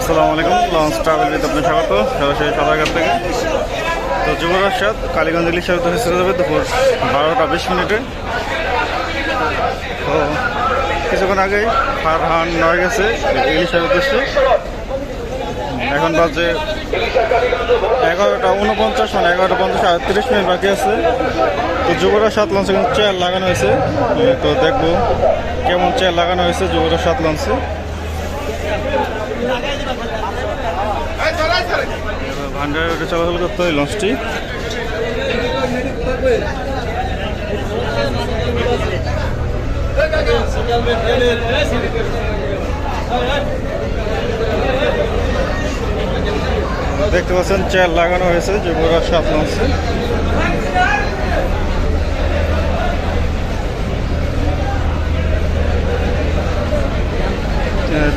আসসালামু আলাইকুম, launch travel with আপনার স্বাগত সরাসরি সাঁতারঘাট থেকে। তো যুবরাজ সাত কালীগঞ্জ ইলিশ সাগর ছেড়ে যাবে দুপুর 12টা 20 মিনিটে। তো কিছুক্ষণ আগেই ফারহান নয় গেছে ইলিশ সাগর উদ্দেশ্যে। এখন বাজে 11টা 49, মানে 11টা 50, 38 মিনিট বাকি আছে। তো যুবরাজ সাত লঞ্চে কিন্তু চেয়ার লাগানো হয়েছে। তো দেখবো কেমন চেয়ার লাগানো হয়েছে যুবরাজ সাত লঞ্চে। ভান্ডারে ওটা চলাচল করতে হয় লঞ্চটি। দেখতে পাচ্ছেন চেয়ার লাগানো হয়েছে যুবরাজ সাত লঞ্চে।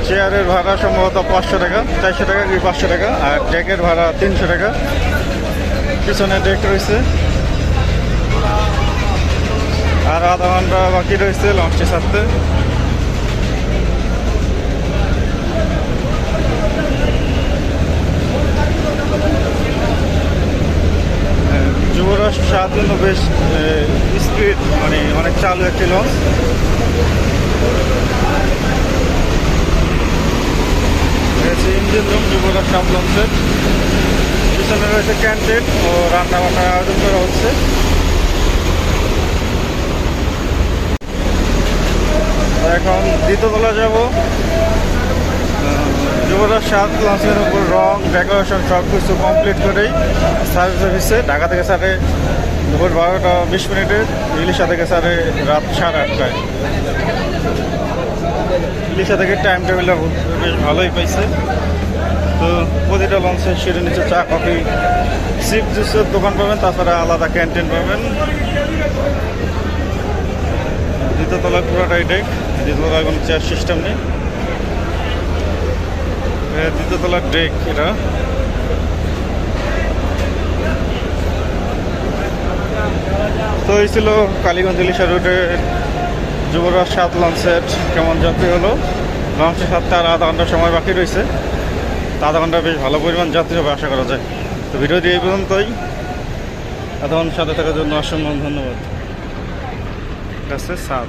চেয়ারের ভাড়া সম্ভবত 500 টাকা, 400 টাকা কি 500 টাকা, আর ডেকের ভাড়া 300 টাকা। পিছনে ডেক রয়েছে, আর আধা ঘন্টা বাকি রয়েছে লঞ্চটি ছাড়তে। যুবরাজ সাত কিন্তু বেশ স্পিড, মানে অনেক চালু একটি লঞ্চ। ইঞ্জিন রুম যুবরাজ সাত লঞ্চের। পিছনে রয়েছে ক্যান্টিন ও রান্না বান্নার আয়োজন করা হচ্ছে। এখন দ্বিতীয়তলা যাব। যুবরাজ সাত লঞ্চের উপর রং ডেকোরেশন সব কিছু কমপ্লিট করেই সার্ভিস অফিসে ঢাকা থেকে সাড়ে দুপুর 12টা 20 মিনিটে, ইলিশা থেকে সাড়ে রাত 8:30টায়। ইলিশা থেকে টাইম টেবিলটা বেশ ভালোই পাইছে। তো প্রতিটা লঞ্চের সিঁড়ি নিচে চা কফি চিপ জুসের দোকান পাবেন, তাছাড়া আলাদা ক্যান্টিন পাবেন। দ্বিতীয়তলায় পুরোটাই ডেক, দ্বিতীয়তলায় কোনো চেয়ার সিস্টেম নেই। দ্বিতীয়তলার ডেক এটা। তো এই ছিল কালীগঞ্জ ইলিশা রুটে যুবরাজ সাত লঞ্চের কেমন যাত্রী হলো। লঞ্চের সাথে আর আধা ঘন্টার সময় বাকি রয়েছে। আধা ঘন্টা বেশ ভালো পরিমাণ যাত্রী হবে আশা করা যায়। তো ভিডিওটি এই পর্যন্তই। এতক্ষণ সাথে থাকার জন্য অসংখ্য ধন্যবাদ। ঠিক আছে, সাত।